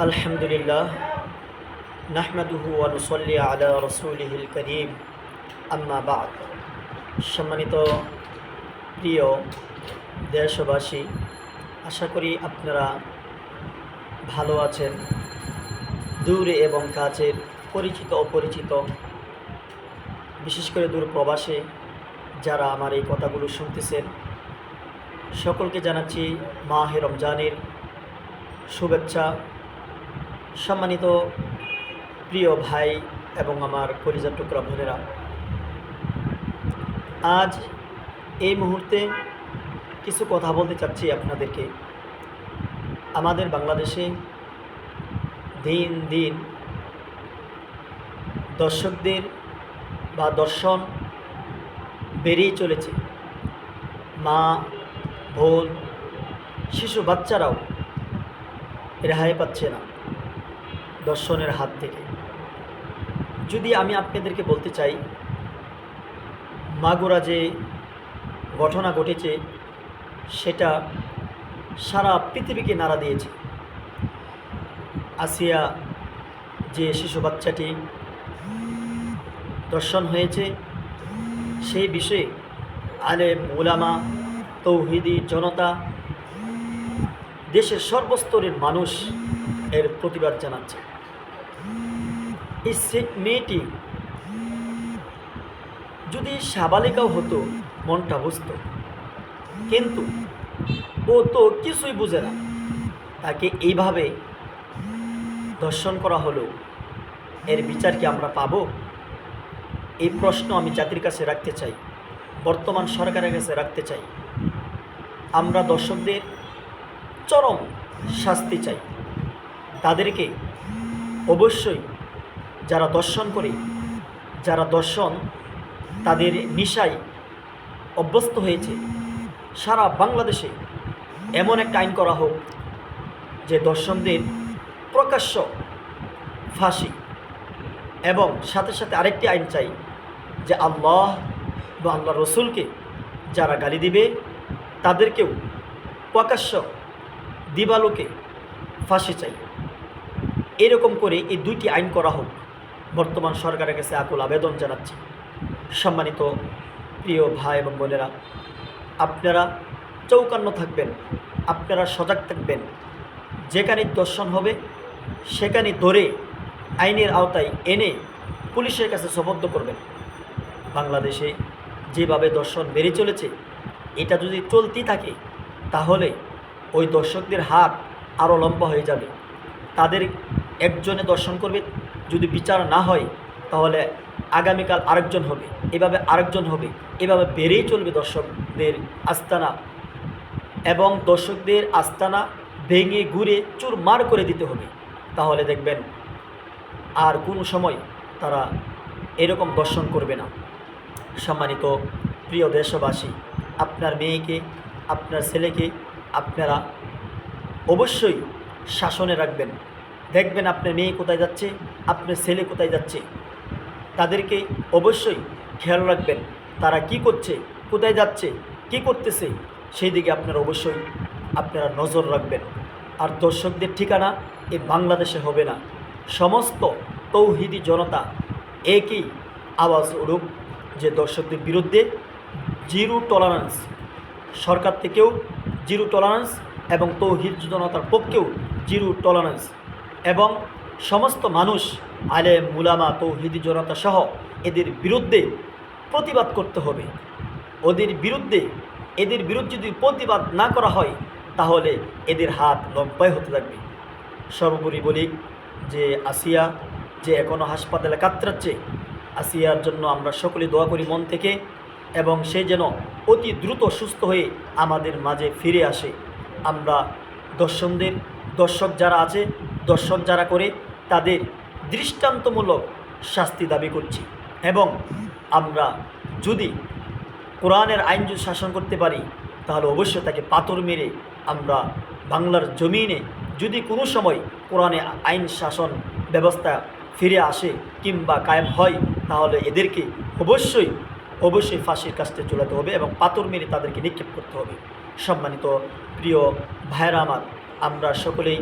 আলহামদুলিল্লাহ নাহমাদুহু ওয়া নুসাল্লি আলা রাসূলিহিল কারীম আম্মা বা'দ। সম্মানিত প্রিয় দেশবাসী, আশা করি আপনারা ভালো আছেন। দূরে এবং কাছের, পরিচিত অপরিচিত, বিশেষ করে দূর প্রবাসে যারা আমার এই কথাগুলো শুনতেছেন, সকলকে জানাচ্ছি মাহে রমজানের শুভেচ্ছা। সম্মানিত প্রিয় ভাই এবং আমার কলিজার টুকরা বোনেরা, আজ এই মুহূর্তে কিছু কথা বলতে চাচ্ছি আপনাদেরকে। আমাদের বাংলাদেশে দিন দিন দর্শকদের বা দর্শন বেড়েই চলেছে। মা, বোন, শিশু বাচ্চারাও রেহাই পাচ্ছে না দর্শনের হাত থেকে। যদি আমি আপনাদেরকে বলতে চাই, মাগুরা যে ঘটনা ঘটেছে সেটা সারা পৃথিবীকে নাড়া দিয়েছে। আসিয়া যে শিশু বাচ্চাটি দর্শন হয়েছে, সেই বিষয়ে আলেম, উলামা, তৌহিদি জনতা, দেশের সর্বস্তরের মানুষ এর প্রতিবাদ জানাচ্ছে। এই মেয়েটি যদি সাবালিকাও হতো মনটা বুঝত, কিন্তু ও তো কিছুই বুঝে না। তাকে এইভাবে ধর্ষণ করা হলো, এর বিচার কি আমরা পাবো? এই প্রশ্ন আমি জাতির কাছে রাখতে চাই, বর্তমান সরকারের কাছে রাখতে চাই। আমরা দর্শকদের চরম শাস্তি চাই। তাদেরকে অবশ্যই, যারা দর্শন করে, যারা দর্শন তাদের নিশায় অভ্যস্ত হয়েছে, সারা বাংলাদেশে এমন একটা আইন করা হোক যে দর্শকদের প্রকাশ্য ফাঁসি, এবং সাথে সাথে আরেকটি আইন চাই যে আল্লাহ বা আল্লাহ রসুলকে যারা গালি দিবে তাদেরকেও প্রকাশ্য দিবালোকে ফাঁসি চাই। এরকম করে এই দুইটি আইন করা হোক, বর্তমান সরকারের কাছে আকুল আবেদন জানাচ্ছি। সম্মানিত প্রিয় ভাই এবং বোনেরা, আপনারা চৌকান্ন থাকবেন, আপনারা সজাগ থাকবেন। যেখানে দর্শন হবে সেখানে ধরে আইনের আওতায় এনে পুলিশের কাছে সোপর্দ করবেন। বাংলাদেশে যেভাবে দর্শন বেড়ে চলেছে, এটা যদি চলতেই থাকে তাহলে ওই দর্শকদের হাত আরও লম্বা হয়ে যাবে। তাদের একজনে দর্শন করবে, যদি বিচার না হয় তাহলে আগামীকাল আরেকজন হবে, এভাবে আরেকজন হবে, এভাবে বেড়েই চলবে দর্শকদের আস্তানা। এবং দর্শকদের আস্তানা ভেঙে ঘুরে চুরমার করে দিতে হবে। তাহলে দেখবেন আর কোনো সময় তারা এরকম দর্শন করবে না। সম্মানিত প্রিয় দেশবাসী, আপনার মেয়েকে, আপনার ছেলেকে আপনারা অবশ্যই শাসনে রাখবেন। দেখবেন আপনার মেয়ে কোথায় যাচ্ছে, আপনার ছেলে কোথায় যাচ্ছে, তাদেরকে অবশ্যই খেয়াল রাখবেন। তারা কি করছে, কোথায় যাচ্ছে, কি করতেছে, সেই দিকে আপনারা অবশ্যই নজর রাখবেন। আর দর্শকদের ঠিকানা এই বাংলাদেশে হবে না। সমস্ত তৌহিদি জনতা একই আওয়াজ উঠুক যে দর্শকদের বিরুদ্ধে জিরো টলারেন্স। সরকার থেকেও জিরো টলারেন্স এবং তৌহিদ জনতার পক্ষেও জিরো টলারেন্স, এবং সমস্ত মানুষ, আলেম, উলামা, তৌহিদি জনতা সহ এদের বিরুদ্ধে প্রতিবাদ করতে হবে। এদের বিরুদ্ধে যদি প্রতিবাদ না করা হয় তাহলে এদের হাত লম্বাই হতে থাকবে। সর্বোপরি বলি যে আসিয়া যে এখনও হাসপাতালে কাতরাচ্ছে, আসিয়ার জন্য আমরা সকলে দোয়া করি মন থেকে, এবং সে যেন অতি দ্রুত সুস্থ হয়ে আমাদের মাঝে ফিরে আসে। আমরা দর্শক যারা আছে, দর্শক যারা করে, তাদের দৃষ্টান্তমূলক শাস্তি দাবি করছি। এবং আমরা যদি কোরআনের আইন যদি শাসন করতে পারি তাহলে অবশ্যই তাকে পাথর মেরে আমরা বাংলার জমিনে যদি কোনো সময় কোরআনে আইন শাসন ব্যবস্থা ফিরে আসে কিংবা কায়েম হয়, তাহলে এদেরকে অবশ্যই ফাঁসির কাস্তে ঝুলাতে হবে এবং পাথর মেরে তাদেরকে নিক্ষেপ করতে হবে। সম্মানিত প্রিয় ভাইরা আমার, আমরা সকলেই